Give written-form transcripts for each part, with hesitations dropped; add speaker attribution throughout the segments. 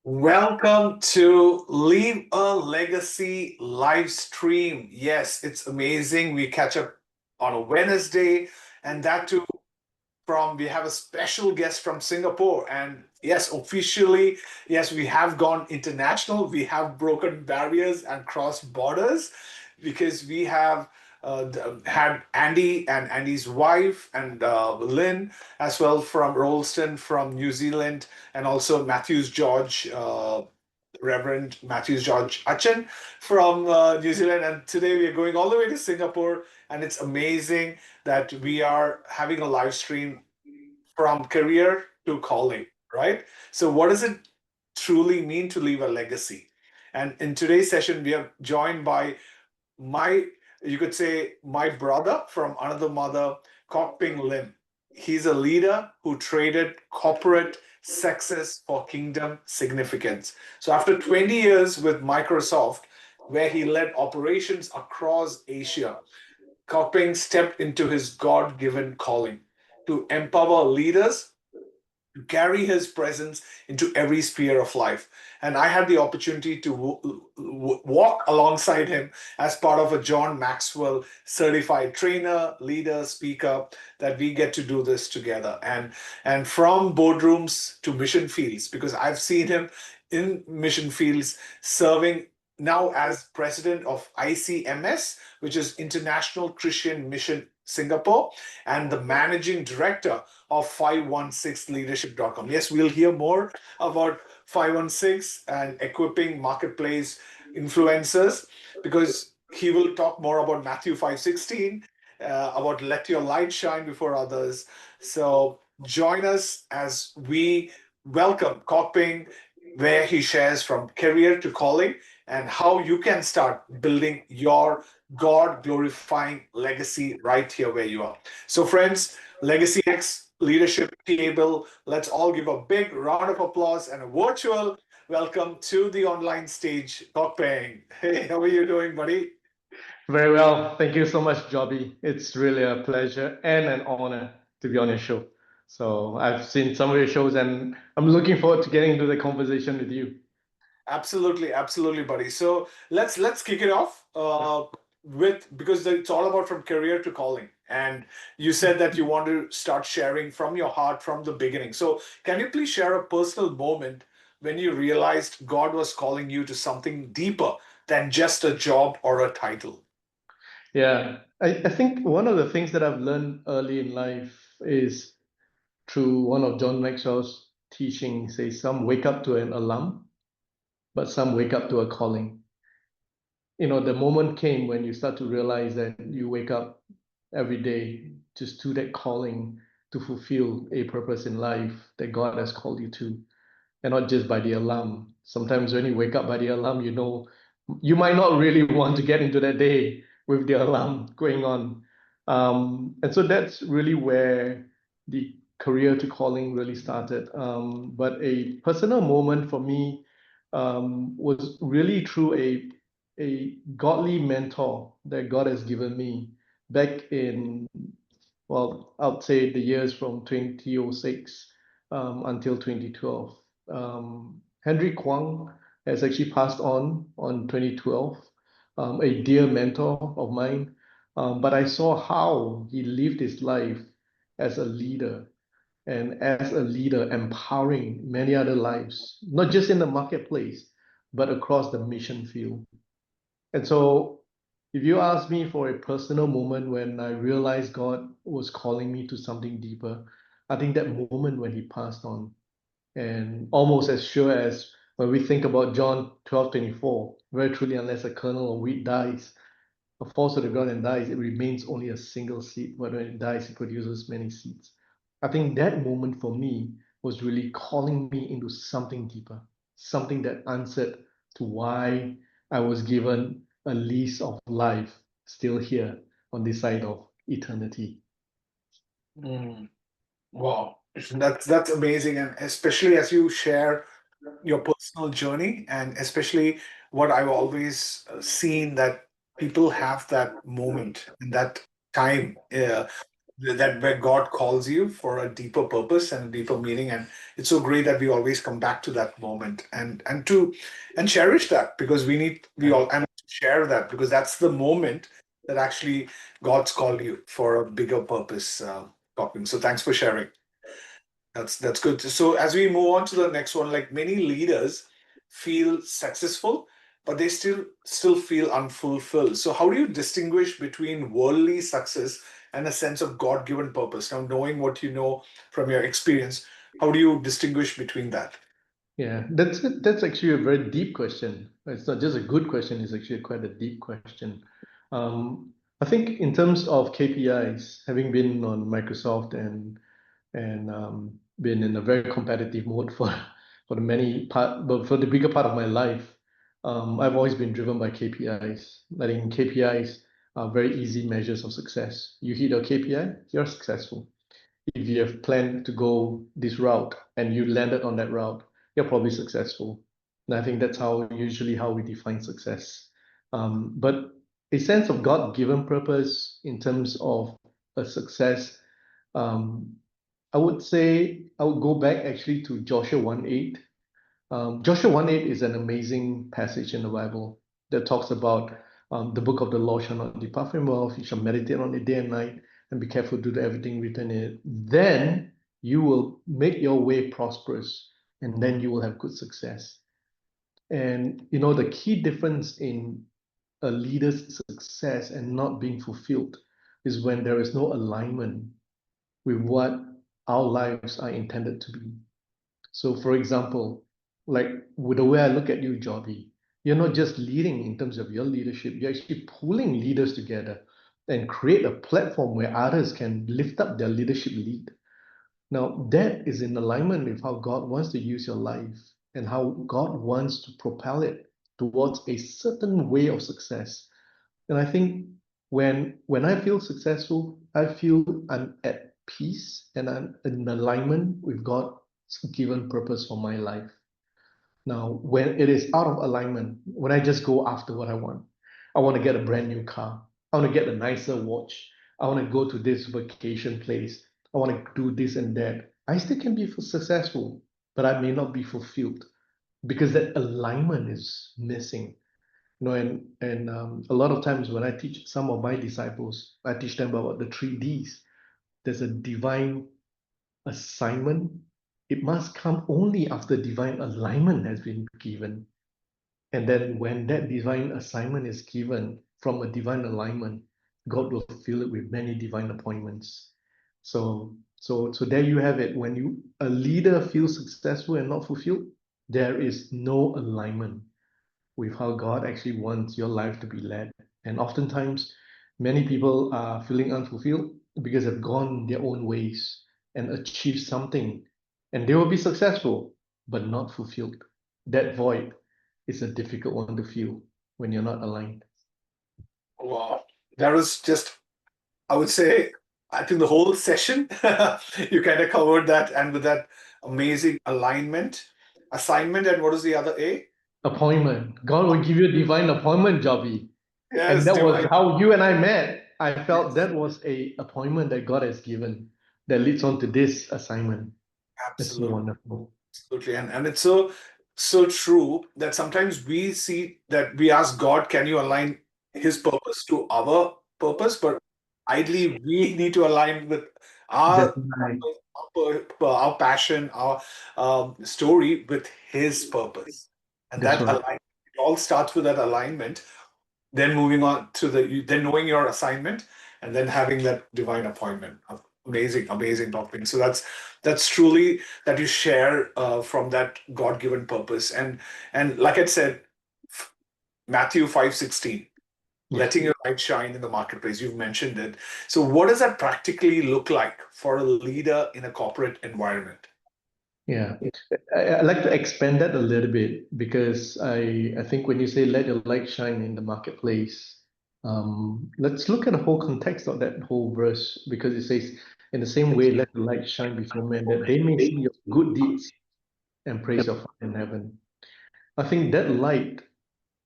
Speaker 1: Welcome to Leave a Legacy live stream. Yes, it's amazing. We catch up on a Wednesday, and that too we have a special guest from Singapore. And yes, officially, yes, we have gone international. We have broken barriers and crossed borders because we have had Andy and Andy's wife and Lynn as well from Rollston from New Zealand, and also Matthews George. Reverend Matthews George Achin from New Zealand. And today we are going all the way to Singapore. And it's amazing that we are having a live stream from career to calling, right? So, what does it truly mean to leave a legacy? And in today's session, we are joined by my, you could say, my brother from another mother, Kok Ping Lim. He's a leader who traded corporate success for kingdom significance. So after 20 years with Microsoft, where he led operations across Asia, Kok Ping stepped into his God-given calling to empower leaders to carry his presence into every sphere of life. And I had the opportunity to walk alongside him as part of a John Maxwell certified trainer, leader, speaker, that we get to do this together. And from boardrooms to mission fields, because I've seen him in mission fields serving now as president of ICMS, which is International Christian Mission Singapore, and the managing director of 516leadership.com. Yes, we'll hear more about 516 and equipping marketplace influencers because he will talk more about Matthew 5:16, about let your light shine before others. So join us as we welcome Kok Ping, where he shares from career to calling and how you can start building your God glorifying legacy right here where you are. So, friends, Legacy X leadership table, let's all give a big round of applause and a virtual welcome to the online stage, Kok Peng. Hey, how are you doing, buddy?
Speaker 2: Very well. Thank you so much, Jobby. It's really a pleasure and an honor to be on your show. So I've seen some of your shows and I'm looking forward to getting into the conversation with you.
Speaker 1: Absolutely, absolutely, buddy. So let's kick it off with because it's all about from career to calling. And you said that you want to start sharing from your heart from the beginning. So can you please share a personal moment when you realized God was calling you to something deeper than just a job or a title?
Speaker 2: Yeah, I think one of the things that I've learned early in life is through one of John Maxwell's teaching, says some wake up to an alarm, but some wake up to a calling. The moment came when you start to realize that you wake up every day just to that calling to fulfill a purpose in life that God has called you to, and not just by the alarm. Sometimes when you wake up by the alarm, you might not really want to get into that day with the alarm going on. And so that's really where the career to calling really started. But a personal moment for me was really through a godly mentor that God has given me back in, well, I'd say the years from 2006 until 2012. Henry Kwang has actually passed on 2012, a dear mentor of mine. But I saw how he lived his life as a leader and as a leader empowering many other lives, not just in the marketplace, but across the mission field. And so, if you ask me for a personal moment when I realized God was calling me to something deeper, I think that moment when he passed on, and almost as sure as when we think about John 12:24, very truly, unless a kernel of wheat dies, or falls to the ground and dies, it remains only a single seed. But when it dies, it produces many seeds. I think that moment for me was really calling me into something deeper, something that answered to why I was given a lease of life still here on this side of eternity.
Speaker 1: Mm, wow, that's amazing, and especially as you share your personal journey, and especially what I've always seen that people have that moment and that time. that where God calls you for a deeper purpose and a deeper meaning. And it's so great that we always come back to that moment and cherish that, because we all and share that, because that's the moment that actually God's called you for a bigger purpose. Kok Ping. So thanks for sharing. That's good. So as we move on to the next one, like many leaders feel successful, but they still feel unfulfilled. So how do you distinguish between worldly success and a sense of God-given purpose? Now, knowing what you know from your experience, how do you distinguish between that?
Speaker 2: Yeah, that's actually a very deep question. It's not just a good question, it's actually quite a deep question. I think in terms of KPIs, having been on Microsoft and been in a very competitive mode for but for the bigger part of my life, I've always been driven by KPIs. I think KPIs are very easy measures of success. You hit your KPI, you're successful. If you have planned to go this route and you landed on that route, you're probably successful. And I think that's how usually how we define success. But a sense of God-given purpose in terms of a success, um, I would say I would go back actually to Joshua 1:8. Joshua 1:8 is an amazing passage in the Bible that talks about the book of the law shall not depart from your mouth, you shall meditate on it day and night, and be careful to do everything written in it. Then you will make your way prosperous, and then you will have good success. And you know, the key difference in a leader's success and not being fulfilled is when there is no alignment with what our lives are intended to be. So, for example, like with the way I look at you, Jobby, you're not just leading in terms of your leadership, you're actually pulling leaders together and create a platform where others can lift up their leadership lead. Now, that is in alignment with how God wants to use your life and how God wants to propel it towards a certain way of success. And I think when I feel successful, I feel I'm at peace and I'm in alignment with God's given purpose for my life. Now, when it is out of alignment, when I just go after what I want to get a brand new car. I want to get a nicer watch. I want to go to this vacation place. I want to do this and that. I still can be successful, but I may not be fulfilled because that alignment is missing. You know, and a lot of times when I teach some of my disciples, I teach them about the 3Ds. There's a divine assignment. It must come only after divine alignment has been given. And then when that divine assignment is given from a divine alignment, God will fill it with many divine appointments. So there you have it. When a leader feels successful and not fulfilled, there is no alignment with how God actually wants your life to be led. And oftentimes, many people are feeling unfulfilled because they've gone their own ways and achieved something, and they will be successful, but not fulfilled. That void is a difficult one to feel when you're not aligned.
Speaker 1: Wow, that was just, I would say, I think the whole session, you kind of covered that, and with that amazing alignment, assignment, and what is the other A?
Speaker 2: Appointment. God will give you a divine appointment, Jobby. And
Speaker 1: Yes,
Speaker 2: that was
Speaker 1: divine.
Speaker 2: how you and I met. I felt
Speaker 1: Yes,
Speaker 2: that was a appointment that God has given that leads on to this assignment. It's so
Speaker 1: absolutely.
Speaker 2: wonderful.
Speaker 1: Absolutely. And it's so true that sometimes we see that we ask God, can you align his purpose to our purpose? But ideally we need to align with
Speaker 2: That's
Speaker 1: our
Speaker 2: right.
Speaker 1: our passion, our story with his purpose. And
Speaker 2: That's
Speaker 1: that
Speaker 2: right.
Speaker 1: alignment, it all starts with that alignment, then moving on to then knowing your assignment, and then having that divine appointment. Amazing, amazing topic. So that's truly that you share from that God-given purpose. And like I said, Matthew 5:16,
Speaker 2: Yeah.
Speaker 1: letting your light shine in the marketplace. You've mentioned it. So what does that practically look like for a leader in a corporate environment?
Speaker 2: Yeah. I'd like to expand that a little bit because I think when you say let your light shine in the marketplace, let's look at the whole context of that whole verse because it says, in the same way, let the light shine before men that they may see your good deeds and praise your Father in heaven. I think that light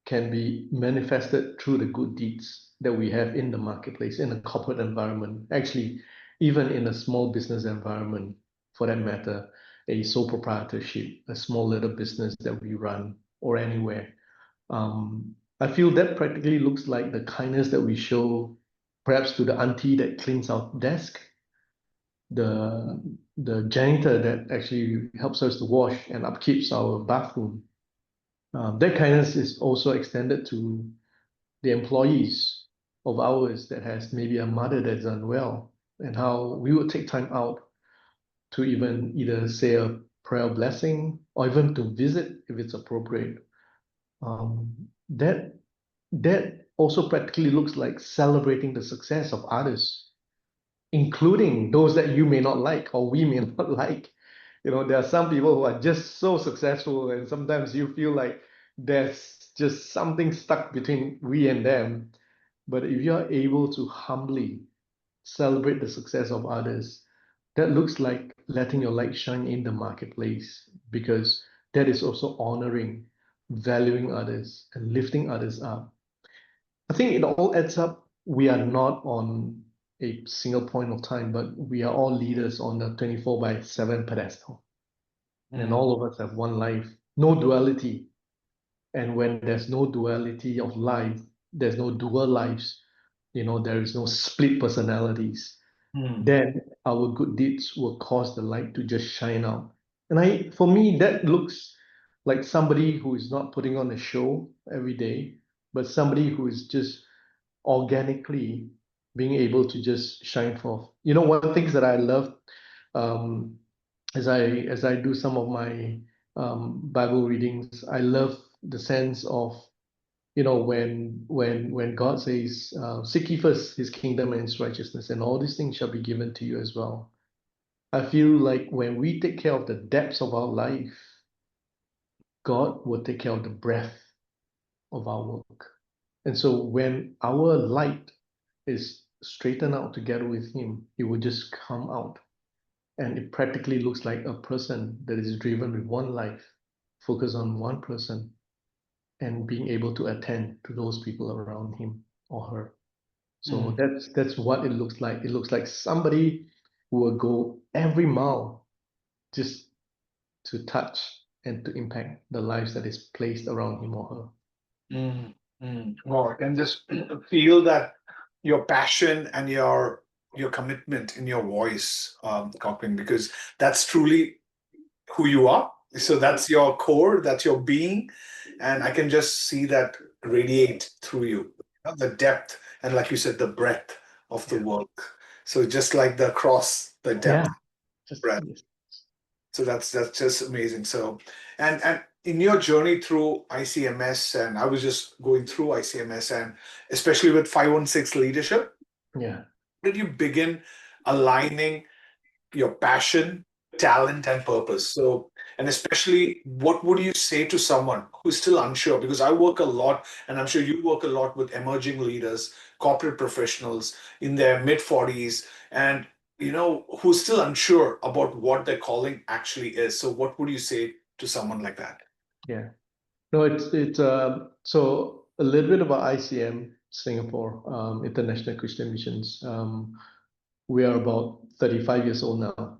Speaker 2: can be manifested through the good deeds that we have in the marketplace, in the corporate environment. Actually, even in a small business environment, for that matter, a sole proprietorship, a small little business that we run, or anywhere. I feel that practically looks like the kindness that we show perhaps to the auntie that cleans our desk, the janitor that actually helps us to wash and upkeeps our bathroom. That kindness is also extended to the employees of ours that has maybe a mother that's unwell, and how we would take time out to even either say a prayer blessing or even to visit if it's appropriate. That that also practically looks like celebrating the success of others, including those that you may not like or we may not like. There are some people who are just so successful, and sometimes you feel like there's just something stuck between we and them. But if you're able to humbly celebrate the success of others, that looks like letting your light shine in the marketplace, because that is also honoring, valuing others, and lifting others up. I think it all adds up. We are not on a single point of time, but we are all leaders on the 24 by 7 pedestal. And
Speaker 1: Mm,
Speaker 2: all of us have one life, no duality. And when there's no duality of life, there's no dual lives, there is no split personalities,
Speaker 1: mm,
Speaker 2: then our good deeds will cause the light to just shine out. And for me, that looks like somebody who is not putting on a show every day, but somebody who is just organically being able to just shine forth. One of the things that I love, um, as I do some of my Bible readings, I love the sense of, when God says, "Seek ye first His kingdom and His righteousness, and all these things shall be given to you as well." I feel like when we take care of the depths of our life, God will take care of the breadth of our work. And so when our light is straightened out together with Him, it will just come out. And it practically looks like a person that is driven with one life, focused on one person, and being able to attend to those people around him or her. So
Speaker 1: mm,
Speaker 2: that's what it looks like. It looks like somebody who will go every mile just to touch and to impact the lives that is placed around him or her.
Speaker 1: mm, Wow, I can just feel that your passion and your commitment in your voice, Kok Ping, because that's truly who you are. So that's your core, that's your being, and I can just see that radiate through you. The depth and, like you said, the breadth of the
Speaker 2: Yeah.
Speaker 1: work. So just like the cross, the
Speaker 2: Yeah.
Speaker 1: depth,
Speaker 2: Just
Speaker 1: breadth.
Speaker 2: yes.
Speaker 1: So that's just amazing. So, and in your journey through ICMS, and I was just going through ICMS, and especially with 516 leadership,
Speaker 2: Yeah.
Speaker 1: did you begin aligning your passion, talent, and purpose? So, and especially, what would you say to someone who's still unsure? Because I work a lot, and I'm sure you work a lot with emerging leaders, corporate professionals in their mid 40s, and who's still unsure about what their calling actually is. So, what would you say to someone like that?
Speaker 2: Yeah. No, it's so a little bit about ICM Singapore, International Christian Missions. We are about 35 years old now.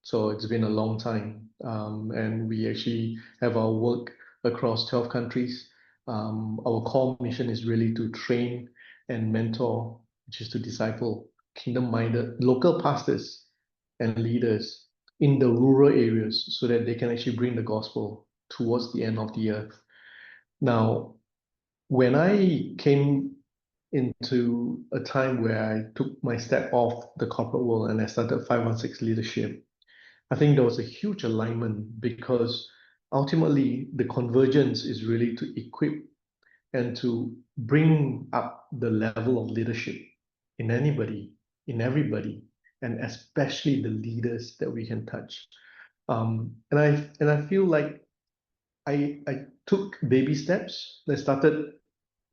Speaker 2: So it's been a long time. And we actually have our work across 12 countries. Our core mission is really to train and mentor, which is to disciple kingdom-minded local pastors and leaders in the rural areas so that they can actually bring the gospel towards the end of the earth. Now, when I came into a time where I took my step off the corporate world and I started 516 leadership, I think there was a huge alignment because ultimately the convergence is really to equip and to bring up the level of leadership in anybody, in everybody, and especially the leaders that we can touch. And I feel like I took baby steps. I started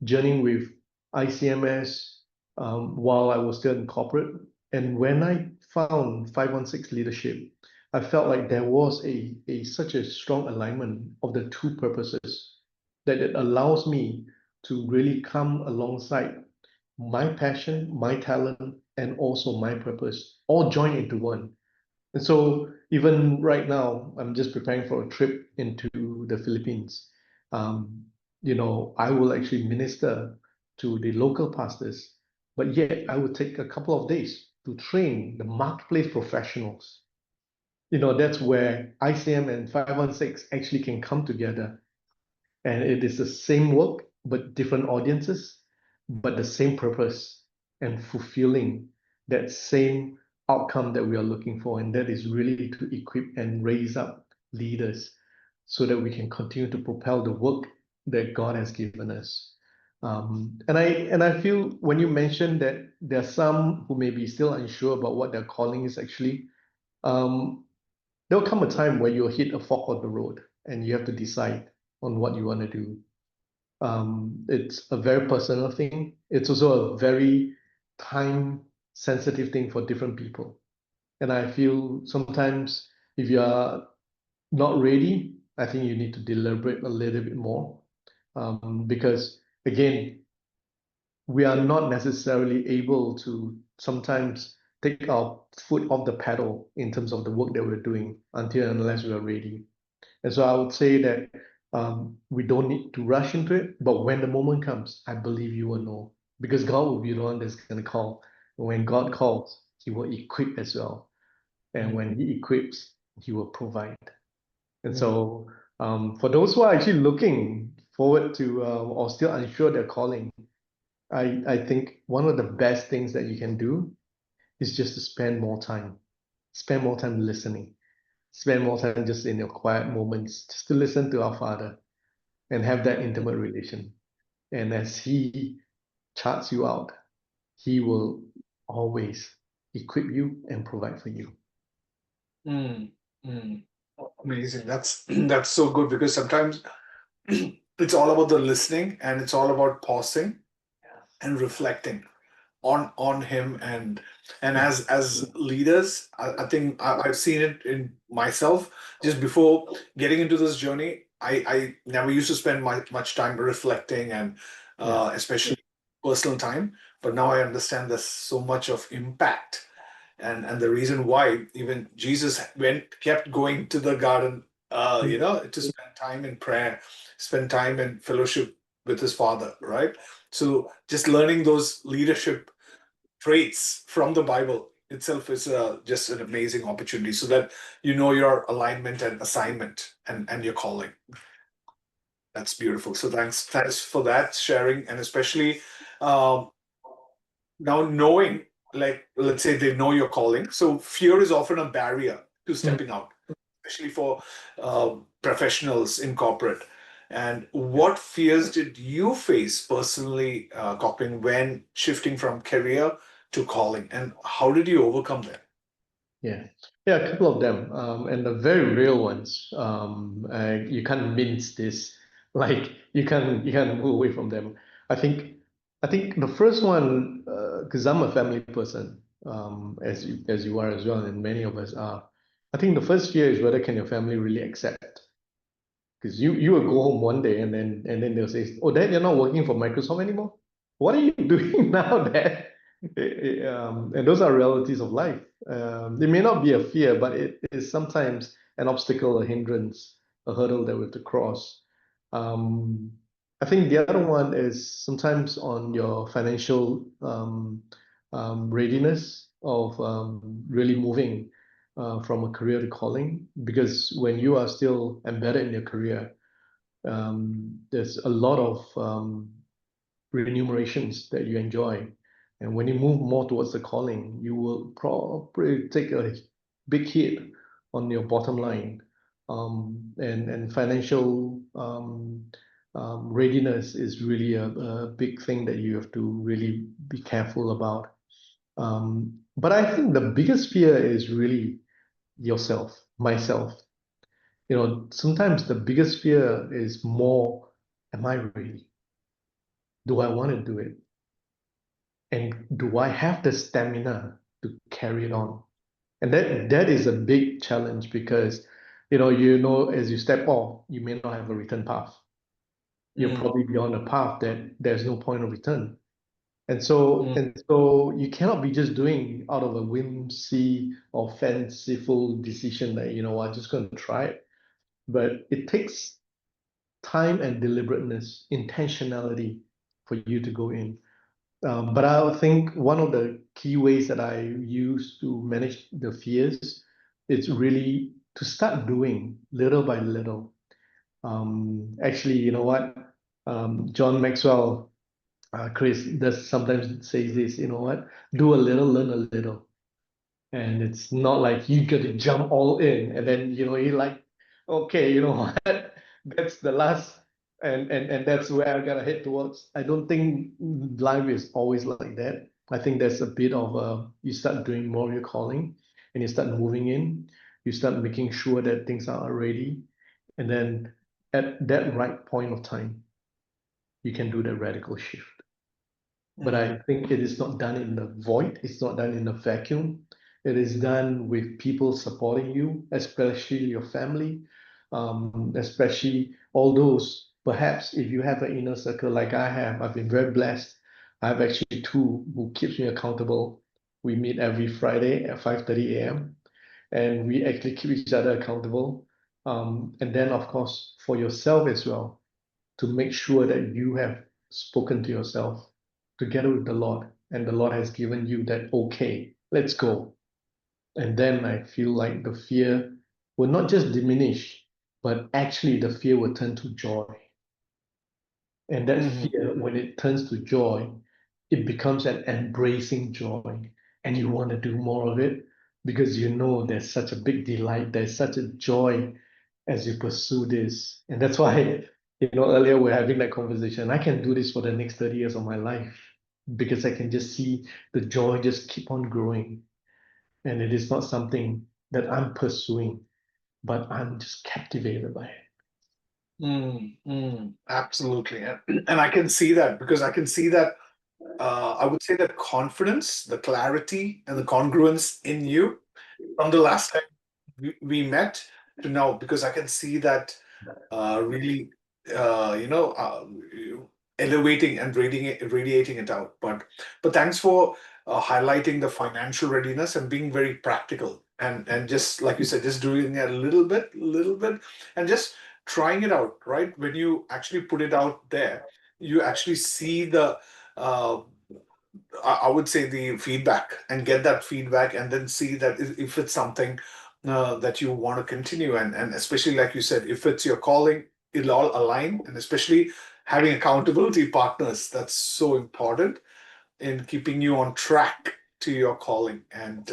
Speaker 2: journeying with ICMS while I was still in corporate. And when I found 516 leadership, I felt like there was such a strong alignment of the two purposes that it allows me to really come alongside my passion, my talent, and also my purpose, all join into one. And so even right now, I'm just preparing for a trip into the Philippines. Um, I will actually minister to the local pastors, but yet I will take a couple of days to train the marketplace professionals. That's where ICM and 516 actually can come together, and it is the same work but different audiences, but the same purpose and fulfilling that same outcome that we are looking for, and that is really to equip and raise up leaders so that we can continue to propel the work that God has given us. And I feel when you mentioned that there are some who may be still unsure about what their calling is actually, um, there'll come a time where you'll hit a fork on the road and you have to decide on what you want to do. It's a very personal thing. It's also a very time sensitive thing for different people. And I feel sometimes if you are not ready, I think you need to deliberate a little bit more. Because again, we are not necessarily able to sometimes take our foot off the pedal in terms of the work that we're doing until and unless we are ready. And so I would say that we don't need to rush into it, but when the moment comes, I believe you will know because God will be the one that's going to call. And when God calls, He will equip as well. And when He equips, He will provide. And so for those who are actually looking forward to or still unsure their calling, I think one of the best things that you can do is just to spend more time listening, spend more time just in your quiet moments, just to listen to our Father and have that intimate relation. And as He charts you out, He will always equip you and provide for you.
Speaker 1: Mm, mm. Amazing. That's that's so good because sometimes it's all about the listening and it's all about pausing and reflecting on him and
Speaker 2: Yeah.
Speaker 1: as leaders I think I've seen it in myself just before getting into this journey I never used to spend much time reflecting and
Speaker 2: Yeah.
Speaker 1: especially personal time but now I understand there's so much of impact and the reason why even Jesus kept going to the garden to spend time in prayer spend time in fellowship with his father right so just learning those leadership traits from the Bible itself is just an amazing opportunity so that you know your alignment and assignment and your calling. That's beautiful. So thanks for that sharing, and especially um, now knowing, like let's say they know your calling. So fear is often a barrier to
Speaker 2: Mm.
Speaker 1: stepping out, especially for professionals in corporate. And what fears did you face personally, Kok Ping, when shifting from career to calling, and how did you overcome them?
Speaker 2: Yeah, yeah, a couple of them, and the very real ones. You can't mince this. Like you can't move away from them. I think, I think the first one, because I'm a family person, as you are as well, and many of us are. I think the first fear is whether can your family really accept. Because you will go home one day and then they'll say, "Oh, Dad, you're not working for Microsoft anymore. What are you doing now, Dad?" And those are realities of life. It may not be a fear, but it is sometimes an obstacle, a hindrance, a hurdle that we have to cross. Um, I think the other one is sometimes on your financial readiness of really moving from a career to calling, because when you are still embedded in your career, there's a lot of remunerations that you enjoy. And when you move more towards the calling, you will probably take a big hit on your bottom line. And financial readiness is really a big thing that you have to really be careful about. But I think the biggest fear is really yourself, myself. Sometimes the biggest fear is more, am I ready? Do I want to do it? And do I have the stamina to carry it on? And that is a big challenge because as you step off, you may not have a return path. You're
Speaker 1: Mm,
Speaker 2: probably be on a path that there's no point of return. And so,
Speaker 1: Mm,
Speaker 2: and so you cannot be just doing out of a whimsy or fanciful decision that, I'm just going to try it. But it takes time and deliberateness, intentionality for you to go in. But I think one of the key ways that I use to manage the fears is really to start doing little by little. Actually, you know what? John Maxwell, Chris, does sometimes say this, you know what? Do a little, learn a little. And it's not like you got to jump all in and then, you're like, okay, you know what? That's the last, and that's where I gotta head towards. I don't think life is always like that. I think there's a bit of you start doing more of your calling and you start moving in, you start making sure that things are ready, and then at that right point of time, you can do that radical shift. But I
Speaker 1: mm,
Speaker 2: think it is not done in the void, it's not done in the vacuum. It is done with people supporting you, especially your family, especially all those. Perhaps if you have an inner circle like I have, I've been very blessed. I have actually two who keeps me accountable. We meet every Friday at 5:30 a.m. and we actually keep each other accountable. And then, of course, for yourself as well, to make sure that you have spoken to yourself together with the Lord, and the Lord has given you that, okay, let's go. And then I feel like the fear will not just diminish, but actually the fear will turn to joy. And that
Speaker 1: mm,
Speaker 2: fear, when it turns to joy, it becomes an embracing joy. And you want to do more of it because you know there's such a big delight, there's such a joy as you pursue this. And that's why, earlier we're having that conversation. I can do this for the next 30 years of my life because I can just see the joy just keep on growing. And it is not something that I'm pursuing, but I'm just captivated by it.
Speaker 1: absolutely. And I can see that because I can see that I would say that confidence, the clarity, and the congruence in you from the last time we met to now, because I can see that really, elevating and radiating it out. But thanks for highlighting the financial readiness and being very practical and just like you said, just doing it a little bit, and just trying it out. Right when you actually put it out there, you actually see the uh, I would say the feedback and get that feedback and then see that if it's something that you want to continue and especially like you said, if it's your calling, it'll all align and especially having accountability partners, that's so important in keeping you on track to your calling. And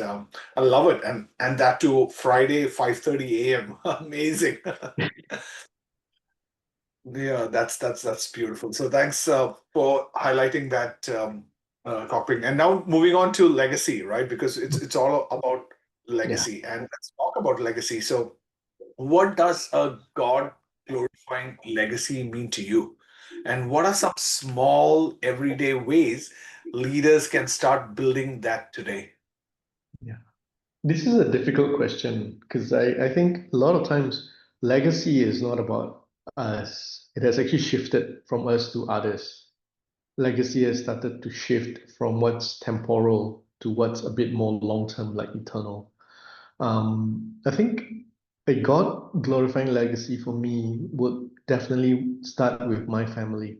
Speaker 1: I love it. And that too Friday 5:30 a.m. Amazing. Yeah, that's beautiful. So thanks for highlighting that, Kok Ping. And now moving on to legacy, right? Because it's all about
Speaker 2: Yeah.
Speaker 1: legacy, and let's talk about legacy. So, what does a God glorifying legacy mean to you? And what are some small everyday ways leaders can start building that today?
Speaker 2: Yeah. This is a difficult question because I think a lot of times legacy is not about us. It has actually shifted from us to others. Legacy has started to shift from what's temporal to what's a bit more long term, like eternal. I think a God glorifying legacy for me would definitely start with my family,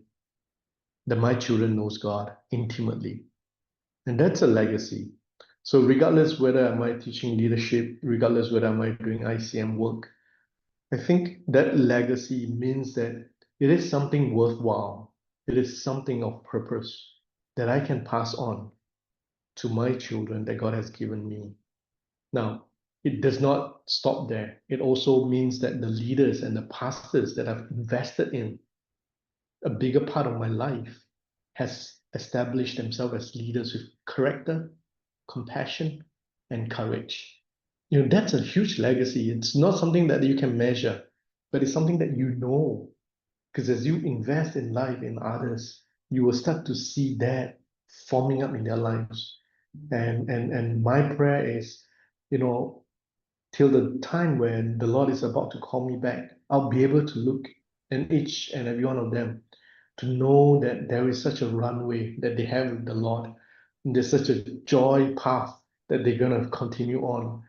Speaker 2: that my children knows God intimately. And that's a legacy. So regardless whether am I teaching leadership, regardless whether am I doing ICM work, I think that legacy means that it is something worthwhile. It is something of purpose that I can pass on to my children that God has given me. Now, it does not stop there. It also means that the leaders and the pastors that I've invested in a bigger part of my life has established themselves as leaders with character, compassion, and courage. That's a huge legacy. It's not something that you can measure, but it's something that you know. Because as you invest in life in others, you will start to see that forming up in their lives. And my prayer is, you know, till the time when the Lord is about to call me back, I'll be able to look in each and every one of them to know that there is such a runway that they have with the Lord. And there's such a joy path that they're going to continue on.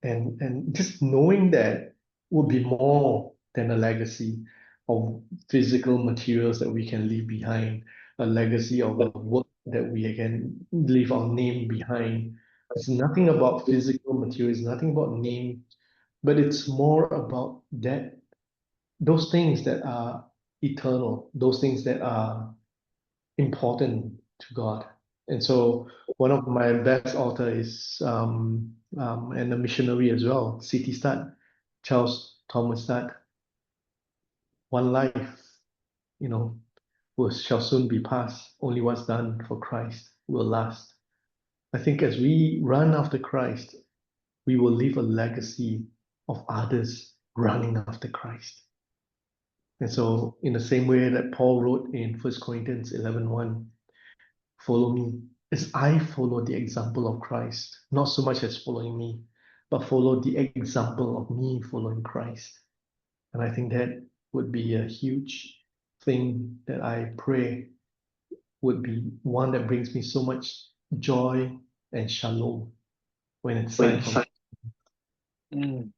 Speaker 2: And just knowing that would be more than a legacy of physical materials that we can leave behind, a legacy of a work that we can leave our name behind. It's nothing about physical materials, nothing about name, but it's more about that those things that are eternal, those things that are important to God. And so one of my best author is and a missionary as well, C.T. Studd, Charles Thomas Studd. One life, you know, shall soon be past. Only what's done for Christ will last. I think as we run after Christ, we will leave a legacy of others running after Christ. And so, in the same way that Paul wrote in 1 Corinthians 11:1, follow me as I follow the example of Christ, not so much as following me, but follow the example of me following Christ. And I think that would be a huge thing that I pray would be one that brings me so much joy and shalom when it's time for me.
Speaker 1: Mm.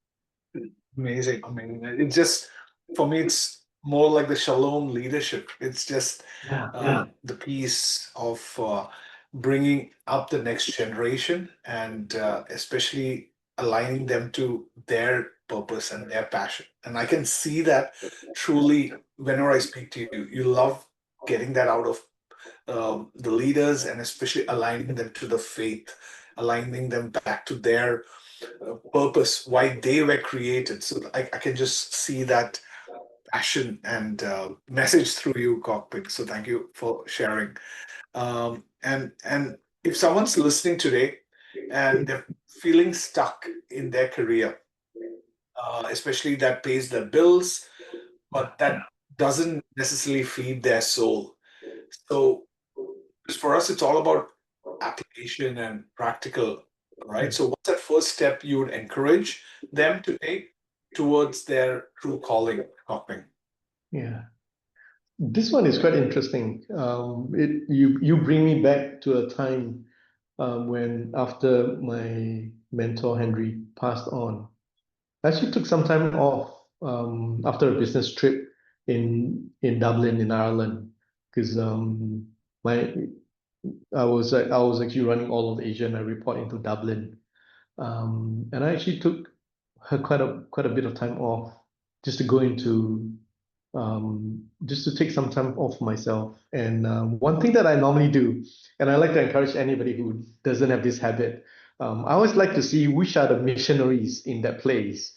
Speaker 1: Amazing, amazing. It just, for me, it's more like the shalom leadership. It's just
Speaker 2: Yeah,
Speaker 1: the piece of bringing up the next generation and especially aligning them to their purpose and their passion. And I can see that truly whenever I speak to you. You love getting that out of the leaders and especially aligning them to the faith, aligning them back to their purpose, why they were created. So I can just see that passion and message through you, Kok Ping. So thank you for sharing. And if someone's listening today and they're feeling stuck in their career, especially that pays their bills, but that doesn't necessarily feed their soul. So for us, it's all about application and practical, right?
Speaker 2: yeah,
Speaker 1: So, what's that first step you would encourage them to take towards their true calling, Cockping?
Speaker 2: yeah. This one is quite interesting. You bring me back to a time when after my mentor Henry passed on. I actually took some time off after a business trip in Dublin in Ireland because my I was actually running all of Asia and I report into Dublin. And I actually took quite a bit of time off just to go into just to take some time off myself. And one thing that I normally do, and I like to encourage anybody who doesn't have this habit, I always like to see which are the missionaries in that place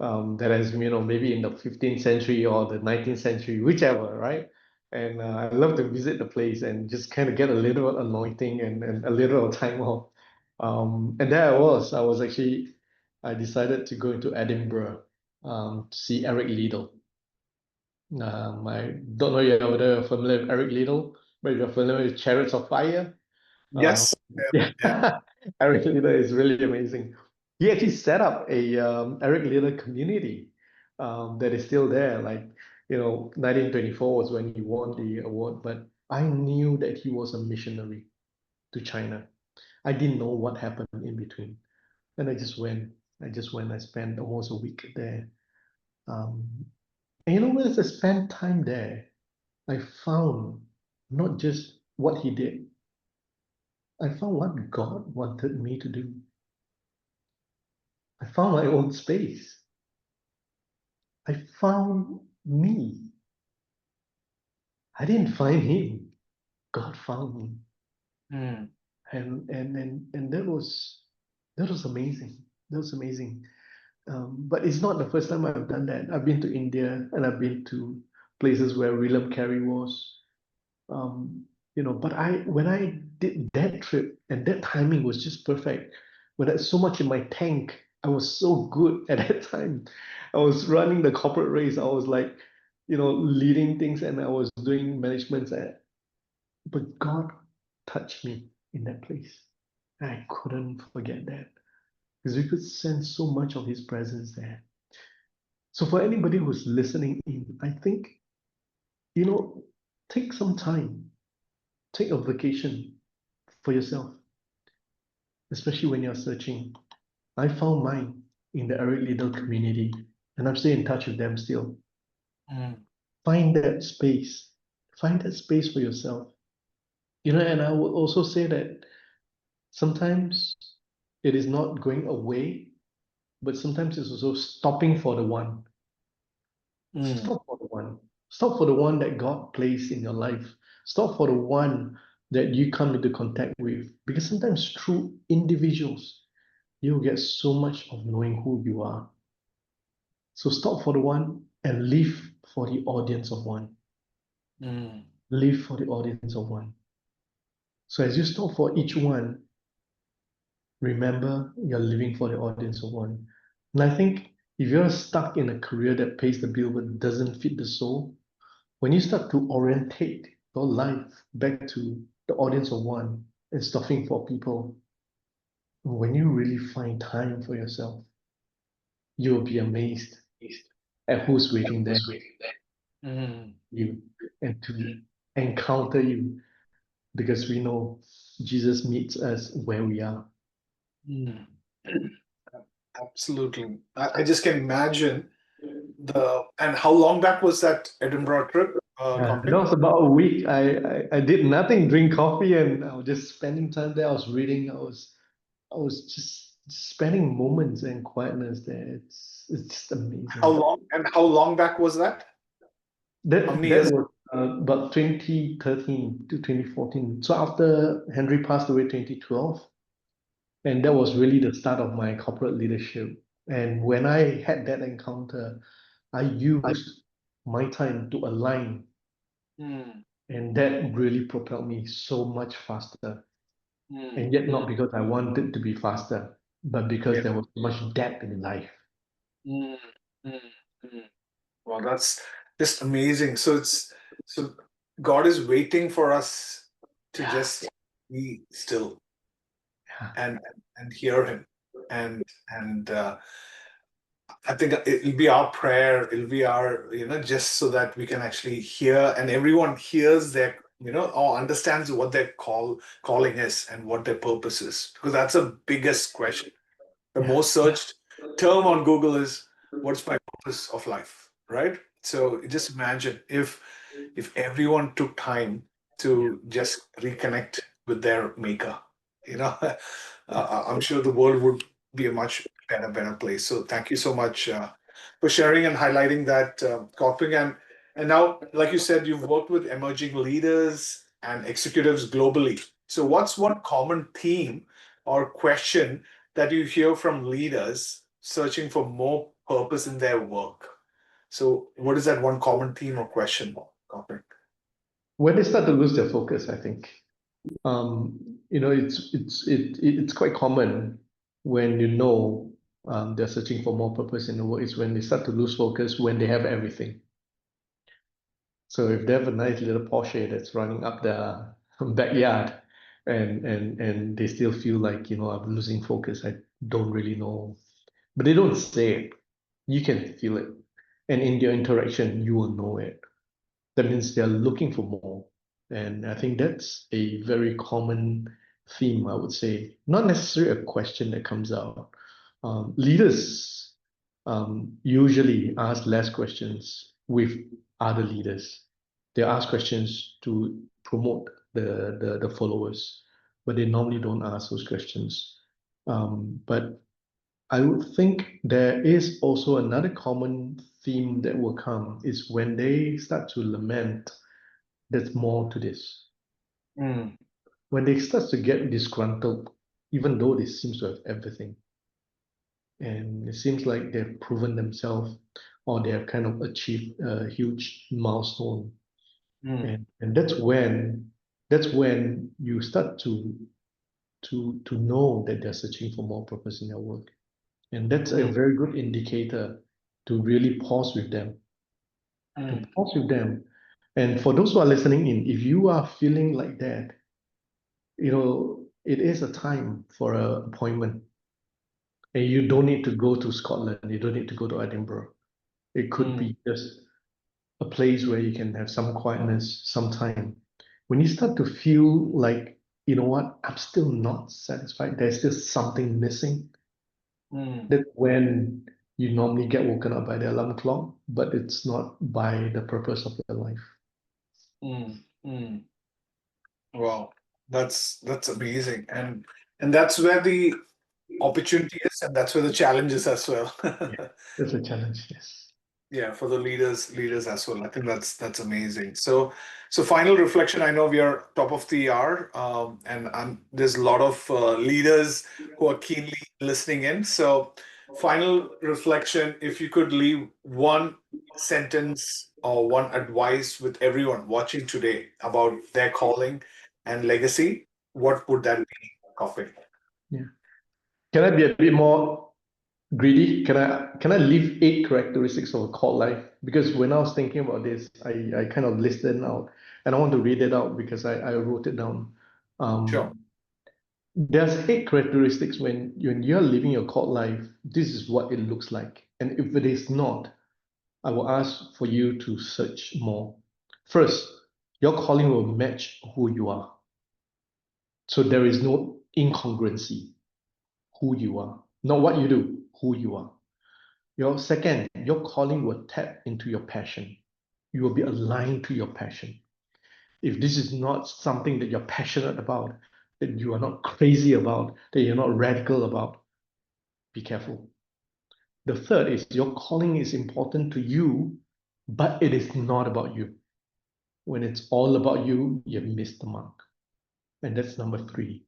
Speaker 2: that has, maybe in the 15th century or the 19th century, whichever, right? And I love to visit the place and just kind of get a little anointing and a little time off. And there I was actually, I decided to go into Edinburgh to see Eric Liddell. I don't know if you're familiar with Eric Liddell, but if you're familiar with Chariots of Fire, uh,
Speaker 1: Yes.
Speaker 2: yeah,
Speaker 1: Yeah.
Speaker 2: Eric Liddell is really amazing. He actually set up a Eric Liddell community that is still there. Like, 1924 was when he won the award, but I knew that he was a missionary to China. I didn't know what happened in between. And I just went. I just went. I spent almost a week there. Um, and when I spent time there, I found not just what he did, I found what God wanted me to do. I found my own space. I found me. I didn't find him. God found me.
Speaker 1: Mm.
Speaker 2: And that was amazing. That was amazing. But it's not the first time I've done that. I've been to India and I've been to places where William Carey was. Um, but when I did that trip and that timing was just perfect. When I had so much in my tank, I was so good at that time. I was running the corporate race. I was like, leading things and I was doing management. But God touched me in that place. And I couldn't forget that because we could sense so much of His presence there. So for anybody who's listening in, I think, you know, take some time, take a vacation for yourself, especially when you're searching. I found mine in the Arid Little community, and I'm still in touch with them still.
Speaker 1: Mm.
Speaker 2: Find that space. Find that space for yourself. And I would also say that sometimes it is not going away, but sometimes it's also stopping for the one.
Speaker 1: Mm.
Speaker 2: Stop for the one. Stop for the one that God placed in your life. Stop for the one that you come into contact with. Because sometimes through individuals, you get so much of knowing who you are. So stop for the one and live for the audience of one.
Speaker 1: Mm.
Speaker 2: Live for the audience of one. So as you stop for each one, remember you're living for the audience of one. And I think if you're stuck in a career that pays the bill but doesn't fit the soul, when you start to orientate your life back to the audience of one and stopping for people, when you really find time for yourself, you'll be amazed at who's waiting there for
Speaker 1: Mm.
Speaker 2: you and to encounter you because we know Jesus meets us where we are.
Speaker 1: Mm. Absolutely. I just can imagine and how long back was that Edinburgh trip,
Speaker 2: Yeah,
Speaker 1: Kok
Speaker 2: that
Speaker 1: Ping?
Speaker 2: was about a week. I did nothing, drink coffee, and I was just spending time there. I was reading. I was just spending moments in quietness there. It's just
Speaker 1: How
Speaker 2: amazing.
Speaker 1: long and how long back was that? How
Speaker 2: That
Speaker 1: many
Speaker 2: that
Speaker 1: years?
Speaker 2: was about 2013 to 2014. So after Henry passed away 2012, and that was really the start of my corporate leadership. And when I had that encounter, I used my time to align,
Speaker 1: Mm.
Speaker 2: and that really propelled me so much faster.
Speaker 1: Mm.
Speaker 2: And yet not because I wanted to be faster, but because
Speaker 1: Yeah.
Speaker 2: there was so much depth in life.
Speaker 1: Mm. Mm. Mm. Well, that's just amazing. So God is waiting for us to
Speaker 2: Yeah,
Speaker 1: just be still
Speaker 2: yeah,
Speaker 1: and and hear Him, and I think it'll be our prayer, it'll be our, just so that we can actually hear and everyone hears their, or understands what their calling is and what their purpose is. Because that's the biggest question. The
Speaker 2: yeah,
Speaker 1: most searched term on Google is what's my purpose of life, right? So just imagine if everyone took time
Speaker 2: yeah.
Speaker 1: to just reconnect with their maker, you know, I'm sure the world would be a much better place. So thank you so much for sharing and highlighting that, Kok Ping. And now, like you said, you've worked with emerging leaders and executives globally. So what's one common theme or question that you hear from leaders searching for more purpose in their work? So what is that one common theme or question, Kok Ping?
Speaker 2: When they start to lose their focus, I think, it's quite common when they're searching for more purpose in the work. It's when they start to lose focus when they have everything. So if they have a nice little Porsche that's running up the backyard and they still feel like, I'm losing focus, I don't really know. But they don't say it. You can feel it. And in your interaction, you will know it. That means they're looking for more. And I think that's a very common theme, I would say. Not necessarily a question that comes out. Leaders usually ask less questions with other leaders. They ask questions to promote the followers, but they normally don't ask those questions. But I would think there is also another common theme that will come is when they start to lament, there's more to this.
Speaker 1: Mm.
Speaker 2: When they start to get disgruntled, even though they seem to have everything, and it seems like they've proven themselves or they have kind of achieved a huge milestone.
Speaker 1: Mm.
Speaker 2: And that's when you start to know that they're searching for more purpose in their work. And that's a
Speaker 1: Mm.
Speaker 2: very good indicator to really pause with them, to
Speaker 1: Mm.
Speaker 2: pause with them. And for those who are listening in, if you are feeling like that, it is a time for an appointment. And you don't need to go to Scotland. You don't need to go to Edinburgh. It could
Speaker 1: Mm.
Speaker 2: be just a place where you can have some quietness, some time. When you start to feel like, you know what, I'm still not satisfied, there's still something missing, that's when you normally get woken up by the alarm clock, but it's not by the purpose of your life.
Speaker 1: Mm, mm. Wow, that's amazing, and that's where the opportunity is, and that's where the challenge is as well.
Speaker 2: Yeah, that's a challenge, yes.
Speaker 1: Yeah, for the leaders as well. I think that's amazing. So final reflection. I know we are top of the hour, and there's a lot of leaders who are keenly listening in. So final reflection. If you could leave one sentence or one advice with everyone watching today about their calling and legacy, what would that be, Kok?
Speaker 2: Yeah. Can I be a bit more greedy? Can I leave 8 characteristics of a called life? Because when I was thinking about this, I kind of listed it out, and I want to read it out because I wrote it down.
Speaker 1: Sure.
Speaker 2: There's 8 characteristics when you're living your called life. This is what it looks like, and if it is not, I will ask for you to search more. First, your calling will match who you are. So there is no incongruency. Who you are, not what you do, who you are. Your second, your calling will tap into your passion. You will be aligned to your passion. If this is not something that you're passionate about, that you are not crazy about, that you're not radical about, be careful. The third is your calling is important to you, but it is not about you. When it's all about you, you've missed the mark. And that's number three.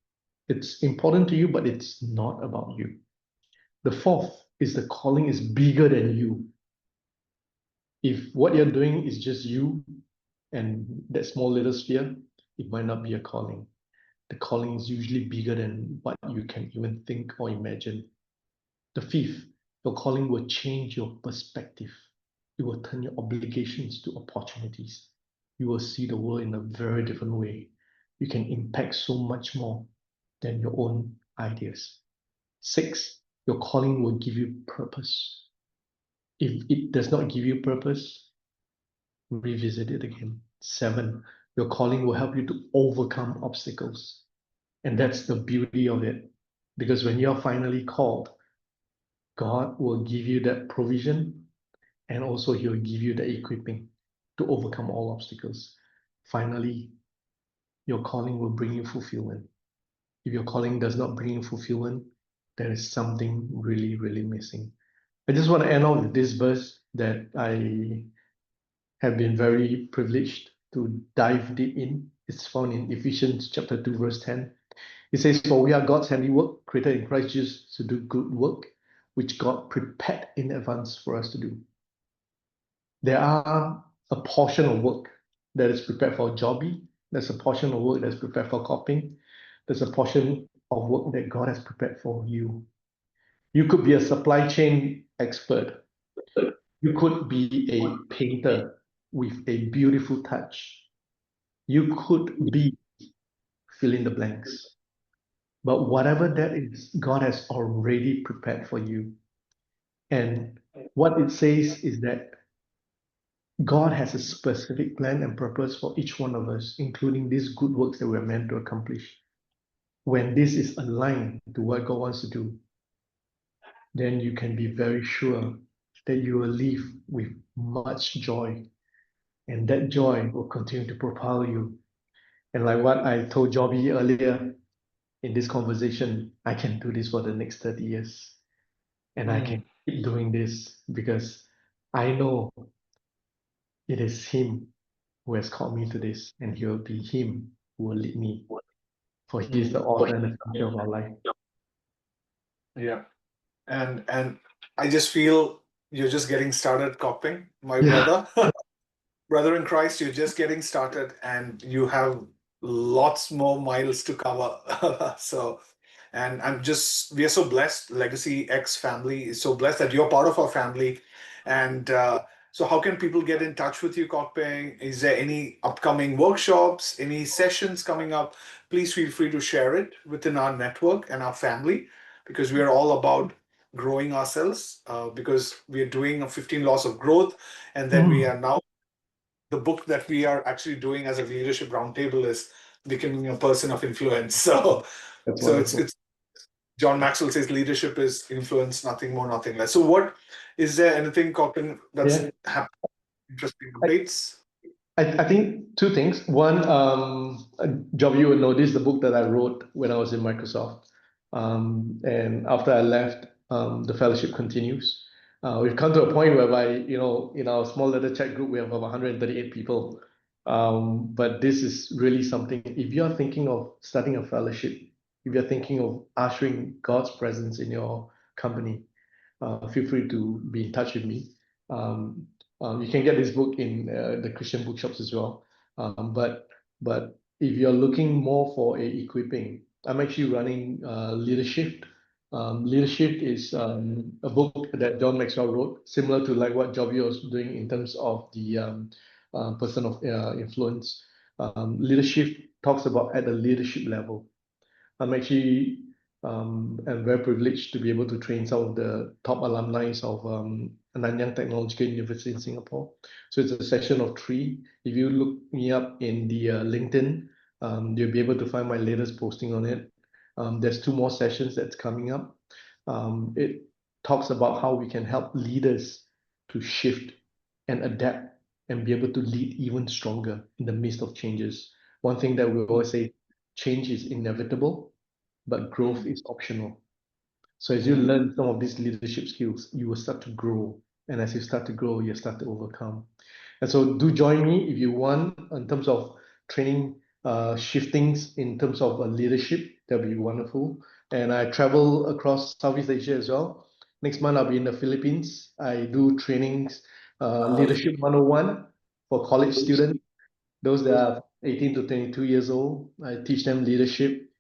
Speaker 2: It's important to you, but it's not about you. The fourth is the calling is bigger than you. If what you're doing is just you and that small little sphere, it might not be a calling. The calling is usually bigger than what you can even think or imagine. The fifth, your calling will change your perspective. It will turn your obligations to opportunities. You will see the world in a very different way. You can impact so much more than your own ideas. Six, your calling will give you purpose. If it does not give you purpose, revisit it again. Seven, your calling will help you to overcome obstacles. And that's the beauty of it. Because when you're finally called, God will give you that provision and also He'll give you the equipping to overcome all obstacles. Finally, your calling will bring you fulfillment. If your calling does not bring you fulfillment, there is something really, really missing. I just want to end off with this verse that I have been very privileged to dive deep in. It's found in Ephesians chapter 2, verse 10. It says, "For we are God's handiwork, created in Christ Jesus to do good work, which God prepared in advance for us to do." There are a portion of work that is prepared for Jobby. There's a portion of work that's prepared for Kok Ping. There's a portion of work that God has prepared for you. You could be a supply chain expert. You could be a painter with a beautiful touch. You could be fill in the blanks. But whatever that is, God has already prepared for you. And what it says is that God has a specific plan and purpose for each one of us, including these good works that we're meant to accomplish. When this is aligned to what God wants to do, then you can be very sure that you will live with much joy. And that joy will continue to propel you. And like what I told Jobby earlier in this conversation, I can do this for the next 30 years. And I can keep doing this because I know it is Him who has called me to this, and He will be Him who will lead me. For He is the author and the finisher of our life.
Speaker 1: Yeah. And I just feel you're just getting started, Kok Ping, my
Speaker 2: Yeah.
Speaker 1: brother. Brother in Christ, you're just getting started and you have lots more miles to cover. So, and we are so blessed. Legacy X family is so blessed that you're part of our family. And so, how can people get in touch with you, Kok Ping? Is there any upcoming workshops, any sessions coming up? Please feel free to share it within our network and our family because we are all about growing ourselves because we are doing a 15 laws of growth and then we
Speaker 2: Mm.
Speaker 1: are now the book that we are actually doing as a leadership roundtable is Becoming a Person of Influence. So,
Speaker 2: That's
Speaker 1: so
Speaker 2: wonderful.
Speaker 1: it's John Maxwell says leadership is influence, nothing more, nothing less. So, what is there anything, Kok Ping, that's happening? Interesting updates?
Speaker 2: I think two things. One, Job, you will notice the book that I wrote when I was in Microsoft. And after I left, the fellowship continues. We've come to a point whereby, in our small little chat group, we have over 138 people. But this is really something. If you're thinking of starting a fellowship, if you're thinking of ushering God's presence in your company, feel free to be in touch with me. You can get this book in the Christian bookshops as well. But if you're looking more for a equipping, I'm actually running Leadership. Leadership is a book that John Maxwell wrote, similar to like what Joby was doing in terms of the person of influence. Leadership talks about at the leadership level. I'm actually am very privileged to be able to train some of the top alumni of Nanyang Technological University in Singapore. So it's a session of 3. If you look me up in the LinkedIn, you'll be able to find my latest posting on it. There's 2 more sessions that's coming up. It talks about how we can help leaders to shift and adapt and be able to lead even stronger in the midst of changes. One thing that we always say, change is inevitable, but growth is optional. So as you learn some of these leadership skills, you will start to grow. And as you start to grow, you start to overcome. And so do join me if you want in terms of training, shiftings in terms of leadership. That'll be wonderful. And I travel across Southeast Asia as well. Next month, I'll be in the Philippines. I do trainings, Leadership 101 for college students, those that are 18 to 22 years old. I teach them leadership.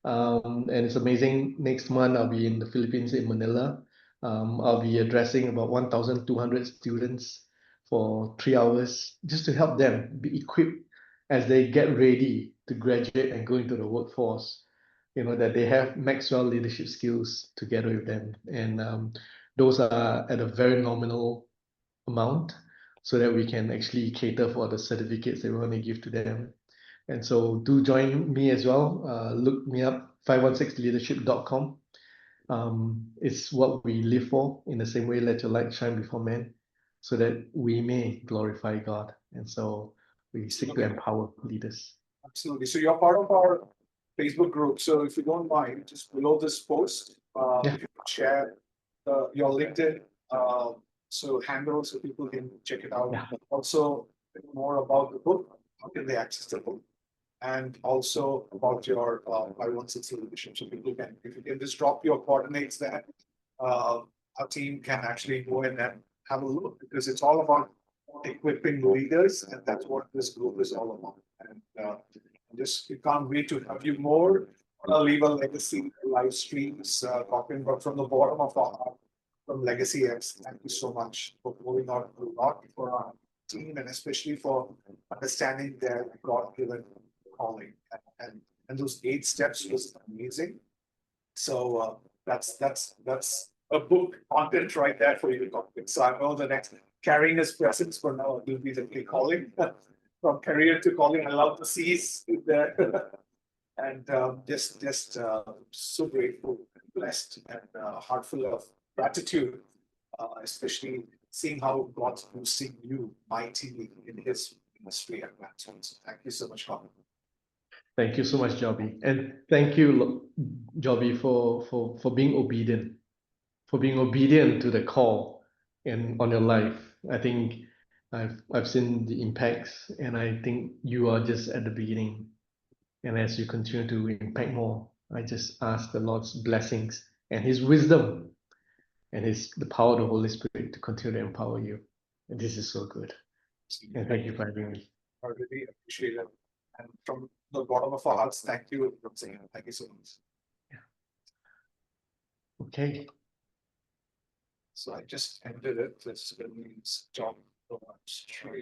Speaker 2: And it's amazing. Next month, I'll be in the Philippines in Manila. I'll be addressing about 1,200 students for 3 hours just to help them be equipped as they get ready to graduate and go into the workforce. That they have Maxwell leadership skills together with them. And those are at a very nominal amount so that we can actually cater for the certificates that we want to give to them. And so do join me as well. Look me up, 516leadership.com. It's what we live for. In the same way, let your light shine before men so that we may glorify God. And so we seek to empower leaders.
Speaker 1: Absolutely. So you're part of our Facebook group. So if you don't mind, just below this post, if you could share your LinkedIn so handle so people can check it out.
Speaker 2: Yeah.
Speaker 1: Also more about the book, how can they access the book? And also about your 516 leadership. So people can, if you can just drop your coordinates there, our team can actually go in and have a look because it's all about equipping leaders, and that's what this group is all about. And just we can't wait to have you more. Leave a legacy live streams, talking about from the bottom of our heart from Legacy X. Thank you so much for pouring out a lot for our team and especially for understanding their God-given calling. And those 8 steps was amazing. So that's a book content right there for you to talk with. So I know the next carrying his presence for now will be the calling from career to calling. I love the C's there. And just so grateful, blessed, and heart full of gratitude, especially seeing how God's using you mightily in His ministry and advancement. So thank you so much, Colin.
Speaker 2: Thank you so much, Joby. And thank you, Joby, for being obedient, to the call on your life. I think I've seen the impacts, and I think you are just at the beginning. And as you continue to impact more, I just ask the Lord's blessings and His wisdom and the power of the Holy Spirit to continue to empower you. And this is so good. And thank you for having me.
Speaker 1: I really appreciate it. And from the bottom of our hearts, thank you. Thank you so much.
Speaker 2: Yeah. Okay.
Speaker 1: So I just ended it. Let's John.